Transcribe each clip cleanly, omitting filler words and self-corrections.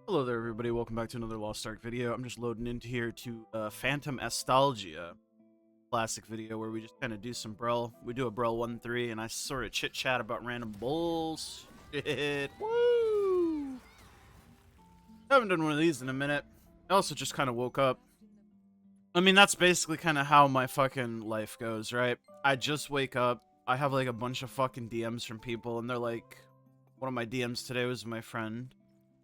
Hello there, everybody. Welcome back to another Lost Ark video. I'm just loading into here to Phantom Nostalgia classic video where we just kind of do some brel. We do a brel 1-3, and I sort of chit-chat about random bullshit. Woo! Haven't done one of these in a minute. I also just kind of woke up. I mean, that's basically kind of how my fucking life goes, right? I just wake up. I have like a bunch of fucking DMs from people, and they're like, one of my DMs today was my friend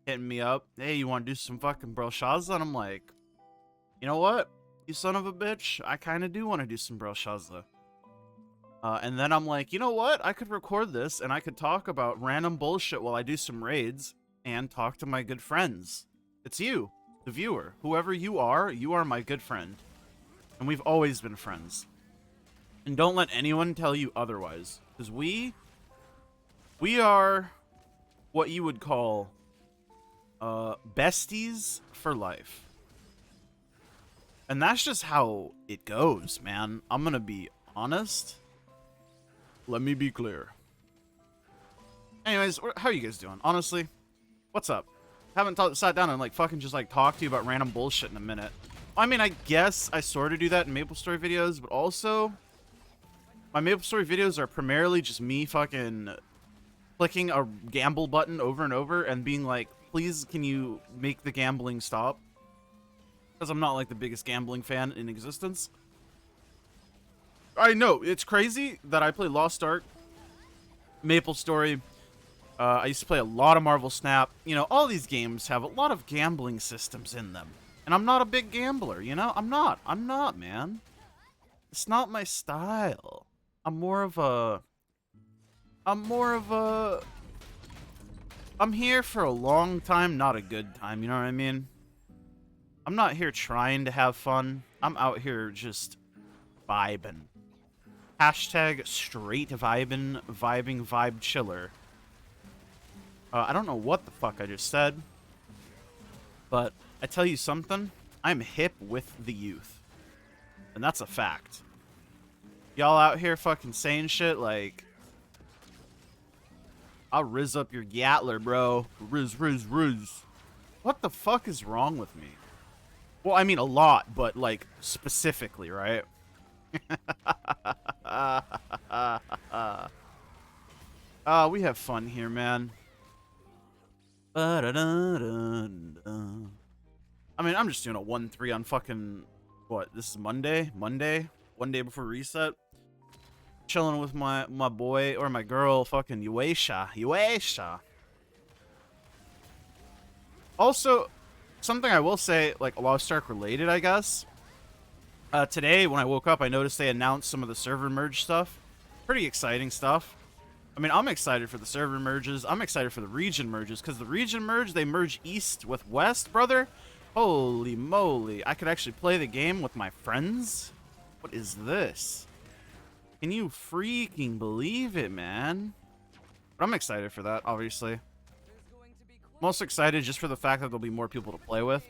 hitting me up. Hey, you want to do some fucking Brelshaza? And I'm like, you know what? You son of a bitch. I kind of do want to do some Brelshaza. And then I'm like, you know what? I could record this and I could talk about random bullshit while I do some raids and talk to my good friends. It's you, the viewer. Whoever you are my good friend. And we've always been friends. And don't let anyone tell you otherwise. Because we are what you would call besties for life. And that's just how it goes, man. I'm gonna be honest. Let me be clear. Anyways, how are you guys doing? Honestly, what's up? Haven't sat down and like fucking just like talk to you about random bullshit in a minute. I mean, I guess I sort of do that in MapleStory videos, but also my MapleStory videos are primarily just me fucking clicking a gamble button over and over and being like, please, can you make the gambling stop? Because I'm not like the biggest gambling fan in existence. I know, it's crazy that I play Lost Ark, MapleStory. I used to play a lot of Marvel Snap. You know, all these games have a lot of gambling systems in them. And I'm not a big gambler, you know? I'm not, man. It's not my style. I'm here for a long time, not a good time, you know what I mean? I'm not here trying to have fun. I'm out here just vibing. Hashtag straight vibing, vibe chiller. I don't know what the fuck I just said, but I tell you something, I'm hip with the youth. And that's a fact. Y'all out here fucking saying shit like, I'll riz up your Gatler, bro. Riz. What the fuck is wrong with me? Well, I mean a lot, but like specifically, right? We have fun here, man. I mean, I'm just doing a 1-3 on fucking, what, this is Monday? One day before reset. Chilling with my boy or my girl, fucking Uesha. Also, something I will say, like Lost Ark related, I guess. Today, when I woke up, I noticed they announced some of the server merge stuff. Pretty exciting stuff. I mean, I'm excited for the server merges. I'm excited for the region merges, because the region merge, they merge east with west, brother. Holy moly. I could actually play the game with my friends. What is this? Can you freaking believe it, man? But I'm excited for that, obviously. Most excited just for the fact that there'll be more people to play with.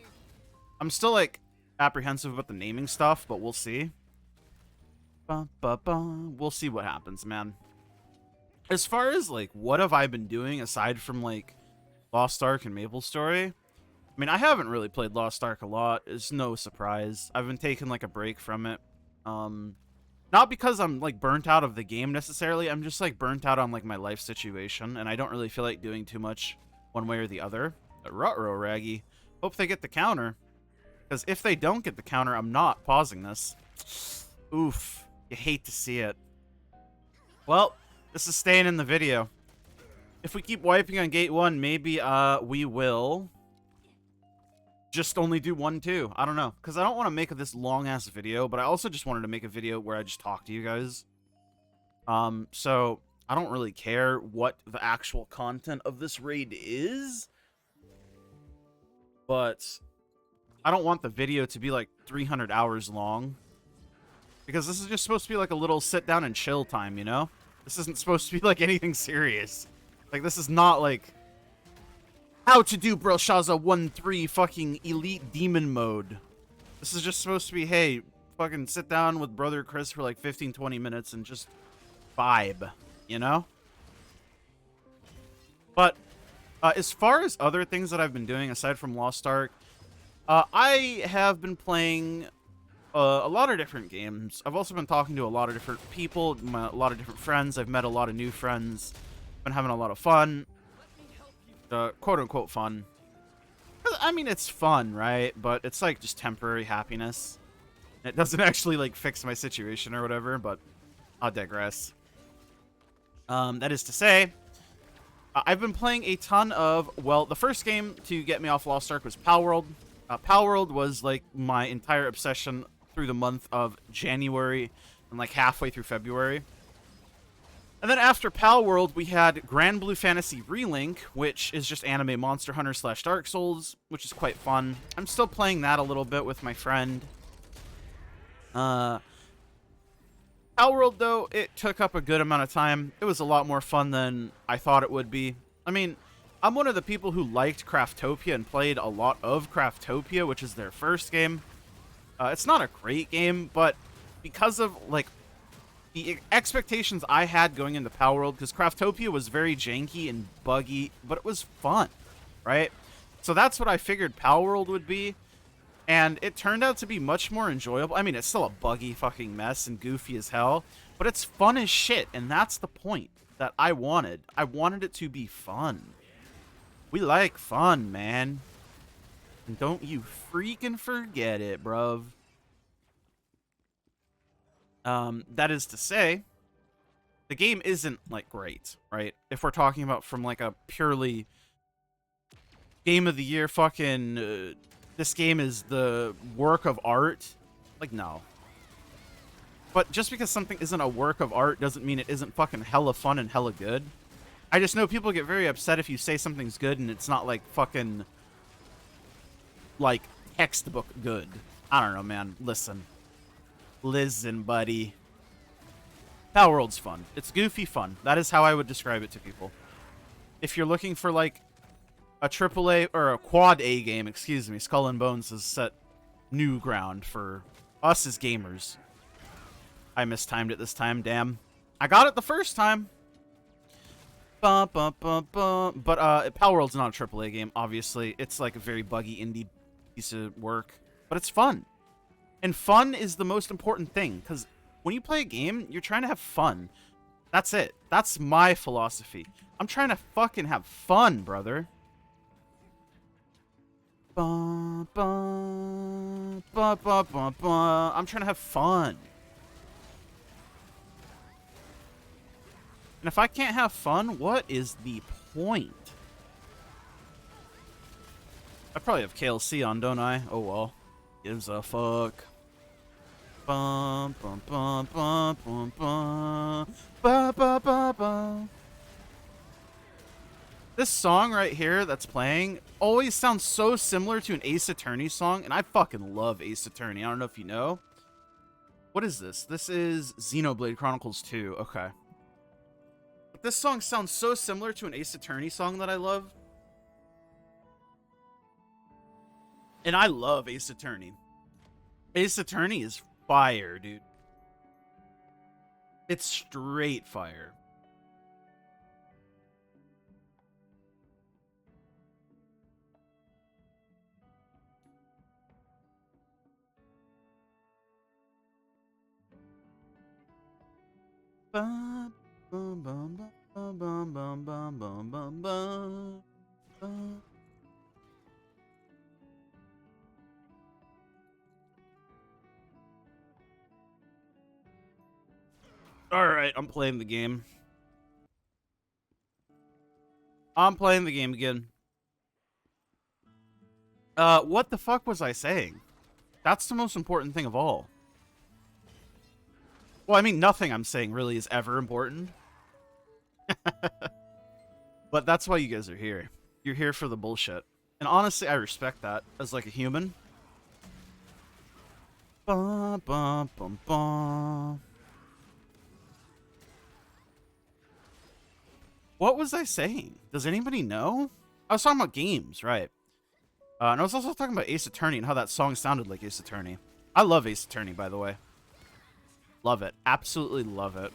I'm still, like, apprehensive about the naming stuff, but we'll see. We'll see what happens, man. As far as, like, what have I been doing aside from, like, Lost Ark and MapleStory? I mean, I haven't really played Lost Ark a lot. It's no surprise. I've been taking, like, a break from it. Not because I'm, like, burnt out of the game, necessarily. I'm just, like, burnt out on, like, my life situation, and I don't really feel like doing too much one way or the other. But ruh-roh, Raggy. Hope they get the counter. Because if they don't get the counter, I'm not pausing this. Oof. You hate to see it. Well, this is staying in the video. If we keep wiping on gate 1, maybe, we will just only do 1-2. I don't know. Because I don't want to make this long-ass video, but I also just wanted to make a video where I just talk to you guys. So I don't really care what the actual content of this raid is. But I don't want the video to be like 300 hours long. Because this is just supposed to be like a little sit down and chill time, you know? This isn't supposed to be like anything serious. Like, this is not like how to do Brelshaza 1-3 fucking elite demon mode. This is just supposed to be, hey, fucking sit down with brother Chris for like 15-20 minutes and just vibe, you know? But As far as other things that I've been doing aside from Lost Ark, I have been playing a lot of different games. I've also been talking to a lot of different people, a lot of different friends. I've met a lot of new friends. Been having a lot of fun, quote unquote fun. I mean, it's fun, right? But it's like just temporary happiness. It doesn't actually like fix my situation or whatever. But I'll digress. That is to say, I've been playing a ton of, well, the first game to get me off Lost Ark was Palworld. Palworld was like my entire obsession through the month of January and like halfway through February. And then after Palworld, we had Granblue Fantasy Relink, which is just anime Monster Hunter / Dark Souls, which is quite fun. I'm still playing that a little bit with my friend. Palworld, though, it took up a good amount of time. It was a lot more fun than I thought it would be. I mean, I'm one of the people who liked Craftopia and played a lot of Craftopia, which is their first game. It's not a great game, but because of, like, the expectations I had going into Palworld, because Craftopia was very janky and buggy, but it was fun, right? So that's what I figured Palworld would be, and it turned out to be much more enjoyable. I mean, it's still a buggy fucking mess and goofy as hell, but it's fun as shit, and that's the point that I wanted. I wanted it to be fun. We like fun, man. And don't you freaking forget it, bruv. That is to say, the game isn't, like, great, right? If we're talking about from, like, a purely game of the year fucking, this game is the work of art, like, no. But just because something isn't a work of art doesn't mean it isn't fucking hella fun and hella good. I just know people get very upset if you say something's good and it's not, like, fucking, like, textbook good. I don't know, man. Listen, buddy. Palworld's fun. It's goofy fun. That is how I would describe it to people. If you're looking for, like, a AAA, or a quad A game, excuse me, Skull and Bones has set new ground for us as gamers. I mistimed it this time, damn. I got it the first time. But Palworld's not a AAA game, obviously. It's like a very buggy indie piece of work. But it's fun. And fun is the most important thing, because when you play a game, you're trying to have fun. That's it. That's my philosophy. I'm trying to fucking have fun, brother. I'm trying to have fun. And if I can't have fun, what is the point? I probably have KLC on, don't I? Oh well. Gives a fuck. Bum, bum, bum, bum, bum, bum. Ba, ba, ba, ba. This song right here that's playing always sounds so similar to an Ace Attorney song, and I fucking love Ace Attorney. I don't know if you know. What is this? This is Xenoblade Chronicles 2. Okay. But this song sounds so similar to an Ace Attorney song that I love. And I love Ace Attorney. Ace Attorney is fire, dude. It's straight fire. Bum, bum, bum, bum, bum, bum, bum, bum, bum, bum. Alright, I'm playing the game. I'm playing the game again. What the fuck was I saying? That's the most important thing of all. Well, I mean, nothing I'm saying really is ever important. But that's why you guys are here. You're here for the bullshit. And honestly, I respect that as, like, a human. Bum, bum, bum, bum. What was I saying? Does anybody know? I was talking about games, right? And I was also talking about Ace Attorney and how that song sounded like Ace Attorney. I love Ace Attorney, by the way. Love it. Absolutely love it.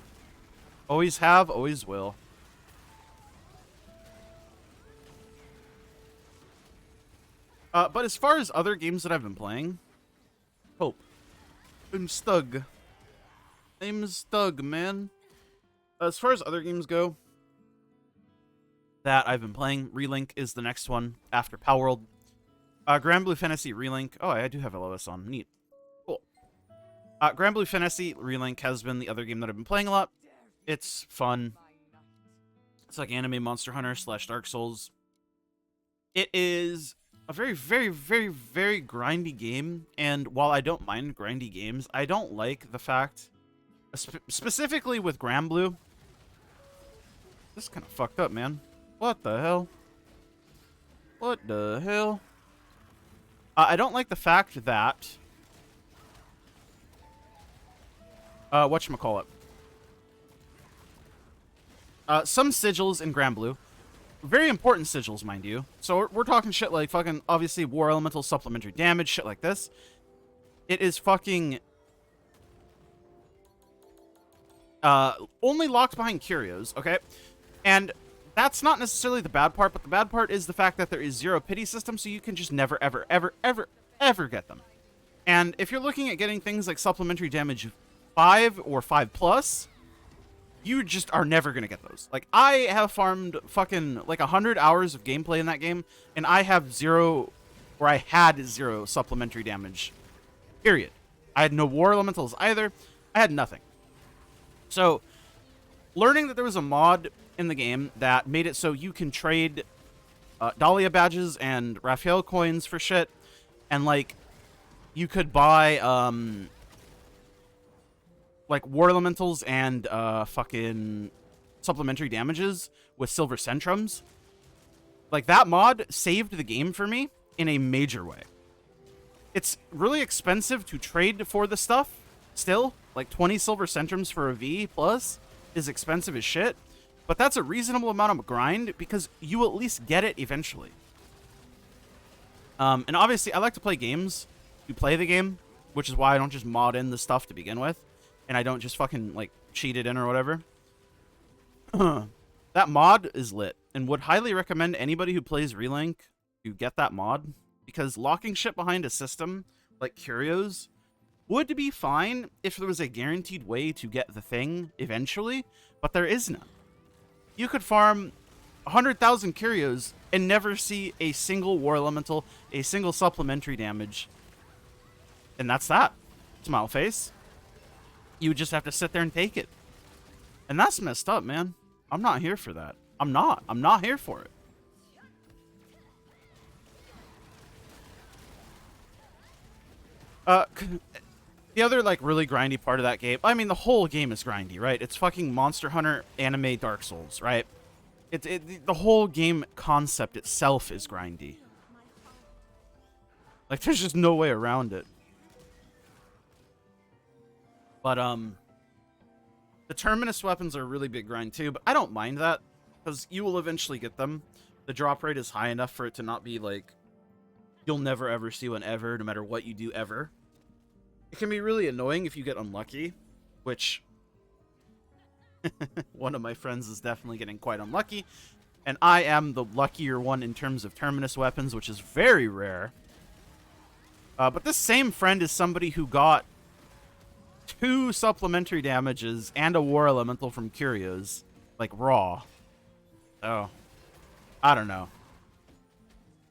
Always have, always will. But as far as other games that I've been playing, Hope. I'm Stug. I'm Stug, man. As far as other games go that I've been playing, Relink is the next one after Palworld. Granblue Fantasy Relink. Oh, I do have LOS on. Neat. Cool. Granblue Fantasy Relink has been the other game that I've been playing a lot. It's fun. It's like anime Monster Hunter / Dark Souls. It is a very, very, very, very grindy game. And while I don't mind grindy games, I don't like the fact, specifically with Granblue. This is kind of fucked up, man. What the hell? What the hell? I don't like the fact that whatchamacallit. Some sigils in Granblue, very important sigils, mind you. So we're talking shit like fucking, obviously, War Elemental supplementary damage, shit like this. It is fucking only locked behind curios, okay? And that's not necessarily the bad part, but the bad part is the fact that there is zero pity system, so you can just never, ever, ever, ever, ever get them. And if you're looking at getting things like supplementary damage 5 or 5+, you just are never going to get those. Like, I have farmed fucking, like, 100 hours of gameplay in that game, and I have zero, or I had zero supplementary damage. Period. I had no War Elementals either. I had nothing. So, learning that there was a mod in the game that made it so you can trade Dahlia badges and Raphael coins for shit, and, like, you could buy, like, War Elementals and fucking supplementary damages with Silver Centrums. Like, that mod saved the game for me in a major way. It's really expensive to trade for the stuff, still. Like, 20 Silver Centrums for a V plus is expensive as shit. But that's a reasonable amount of grind because you will at least get it eventually. And obviously, I like to play games to play the game, which is why I don't just mod in the stuff to begin with. And I don't just fucking, like, cheat it in or whatever. That mod is lit, and would highly recommend anybody who plays Relink to get that mod, because locking shit behind a system, like Curios, would be fine if there was a guaranteed way to get the thing eventually, but there is none. You could farm 100,000 Curios and never see a single War Elemental, a single supplementary damage. And that's that. Smile face. You would just have to sit there and take it. And that's messed up, man. I'm not here for that. I'm not here for it. The other, like, really grindy part of that game, I mean, the whole game is grindy, right? It's fucking Monster Hunter anime Dark Souls, right? The whole game concept itself is grindy. Like, there's just no way around it. But, the Terminus weapons are a really big grind, too, but I don't mind that, because you will eventually get them. The drop rate is high enough for it to not be, like, you'll never ever see one ever, no matter what you do ever. It can be really annoying if you get unlucky, which one of my friends is definitely getting quite unlucky, and I am the luckier one in terms of Terminus weapons, which is very rare. But this same friend is somebody who got 2 supplementary damages and a War Elemental from Curios, like, raw. Oh, I don't know.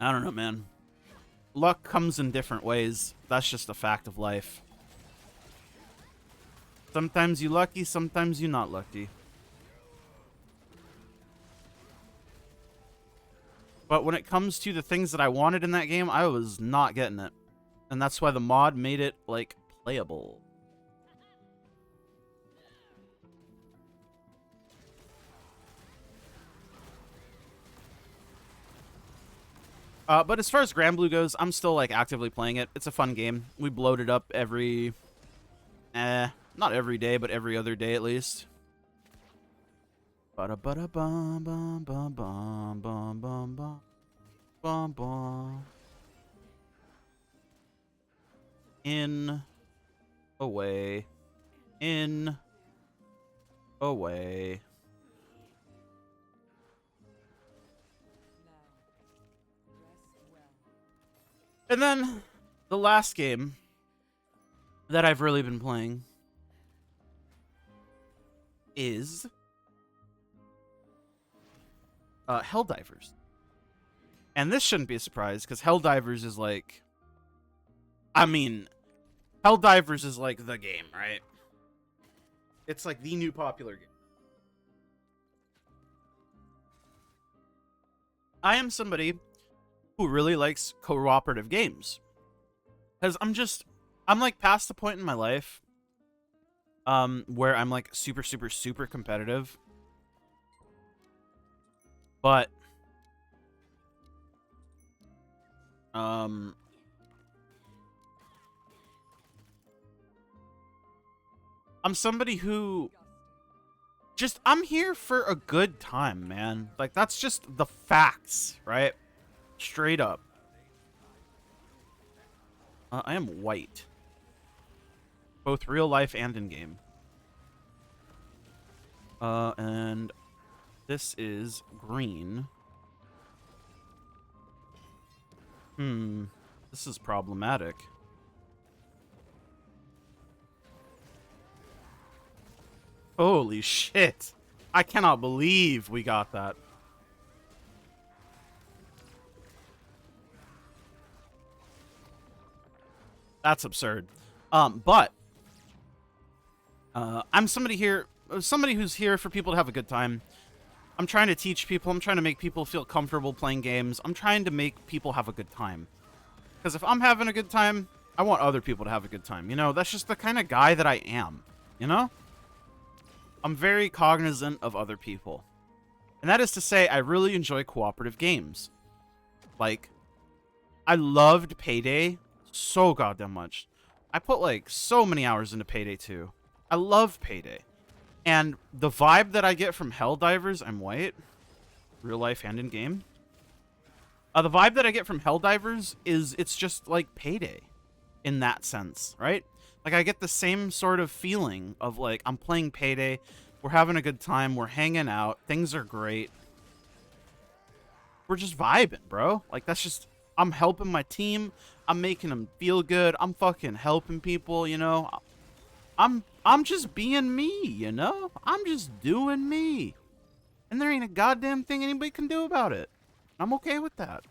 I don't know, man. Luck comes in different ways. That's just a fact of life. Sometimes you lucky, sometimes you not lucky. But when it comes to the things that I wanted in that game, I was not getting it. And that's why the mod made it, like, playable. But as far as Granblue goes, I'm still, like, actively playing it. It's a fun game. We bloat it up every... not every day, but every other day at least. In, away, in, away. And then the last game that I've really been playing is Helldivers. And this shouldn't be a surprise, because Helldivers is like... I mean, Helldivers is like the game, right? It's like the new popular game. I am somebody who really likes cooperative games. Because I'm like past the point in my life where I'm like super, super, super competitive. But I'm somebody who I'm here for a good time, man. Like, that's just the facts, right? Straight up. I am white. Both real life and in game. And this is green. This is problematic. Holy shit. I cannot believe we got that. That's absurd. But I'm somebody who's here for people to have a good time. I'm trying to teach people. I'm trying to make people feel comfortable playing games. I'm trying to make people have a good time. Because if I'm having a good time, I want other people to have a good time. You know, that's just the kind of guy that I am. You know? I'm very cognizant of other people. And that is to say, I really enjoy cooperative games. Like, I loved Payday so goddamn much. I put, like, so many hours into Payday 2. I love Payday. And the vibe that I get from Helldivers, I'm white, real life and in game. The vibe that I get from Helldivers is it's just like Payday in that sense, right? Like, I get the same sort of feeling of, like, I'm playing Payday, we're having a good time, we're hanging out, things are great. We're just vibing, bro. Like, that's just, I'm helping my team, I'm making them feel good, I'm fucking helping people, you know? I'm just being me, you know? I'm just doing me. And there ain't a goddamn thing anybody can do about it. I'm okay with that.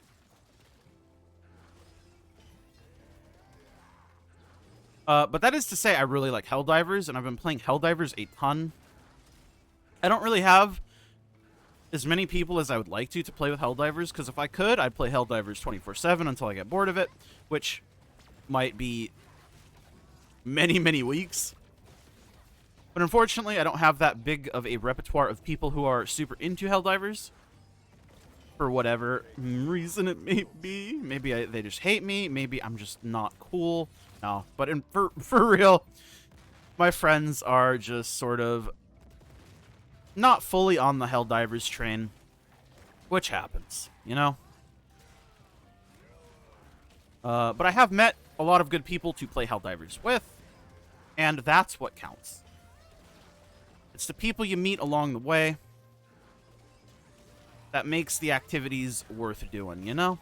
But that is to say, I really like Helldivers, and I've been playing Helldivers a ton. I don't really have as many people as I would like to play with Helldivers, because if I could, I'd play Helldivers 24/7 until I get bored of it, which might be many, many weeks. But unfortunately, I don't have that big of a repertoire of people who are super into Helldivers. For whatever reason it may be. Maybe they just hate me. Maybe I'm just not cool. No, but for real, my friends are just sort of not fully on the Helldivers train, which happens, you know? But I have met a lot of good people to play Helldivers with, and that's what counts. It's the people you meet along the way that makes the activities worth doing, you know?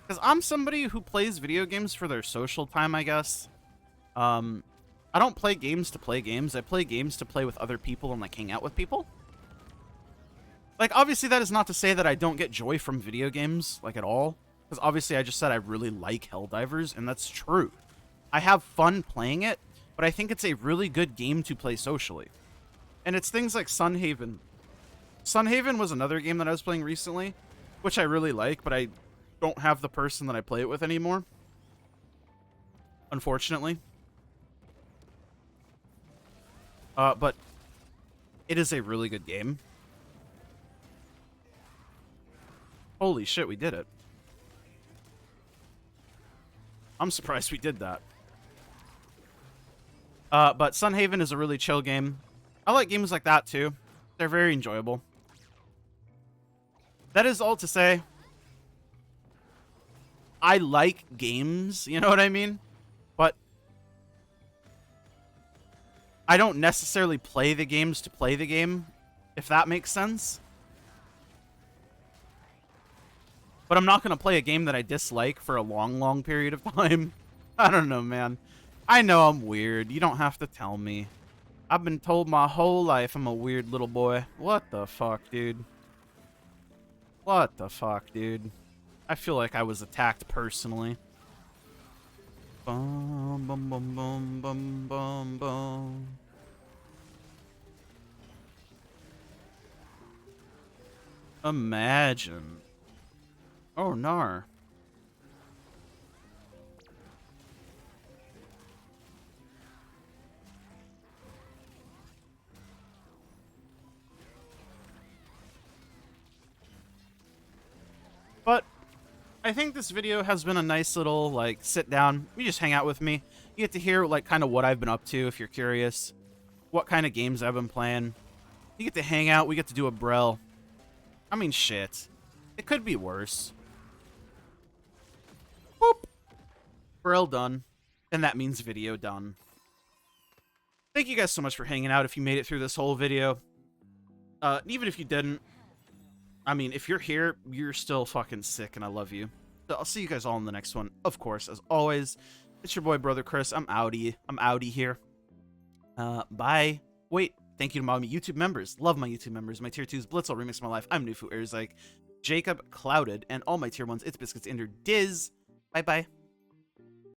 Because I'm somebody who plays video games for their social time, I guess. I don't play games to play games. I play games to play with other people and, like, hang out with people. Like, obviously that is not to say that I don't get joy from video games, like, at all. Because obviously I just said I really like Helldivers, and that's true. I have fun playing it, but I think it's a really good game to play socially. And it's things like Sunhaven. Sunhaven was another game that I was playing recently, which I really like, but I don't have the person that I play it with anymore. Unfortunately. But it is a really good game. Holy shit, we did it. I'm surprised we did that. But Sunhaven is a really chill game. I like games like that, too. They're very enjoyable. That is all to say, I like games, you know what I mean? But I don't necessarily play the games to play the game, if that makes sense. But I'm not going to play a game that I dislike for a long, long period of time. I don't know, man. I know I'm weird. You don't have to tell me. I've been told my whole life I'm a weird little boy. What the fuck, dude? What the fuck, dude? I feel like I was attacked personally. Bum, bum, bum, bum, bum, bum, bum. Imagine. Oh, nar. But I think this video has been a nice little, like, sit down. You just hang out with me. You get to hear, like, kind of what I've been up to, if you're curious. What kind of games I've been playing. You get to hang out. We get to do a brel. I mean, shit. It could be worse. Boop. Brel done. And that means video done. Thank you guys so much for hanging out if you made it through this whole video. Even if you didn't, I mean, if you're here, you're still fucking sick, and I love you. So I'll see you guys all in the next one. Of course, as always, it's your boy, Brother Chris. I'm outie. I'm outie here. Bye. Wait, thank you to my YouTube members. Love my YouTube members. My tier 2s, Blitzel, Remix My Life. I'm Nufu Erzike, Jacob, Clouded, and all my tier 1s, It's Biscuits, Ender, Diz. Bye-bye.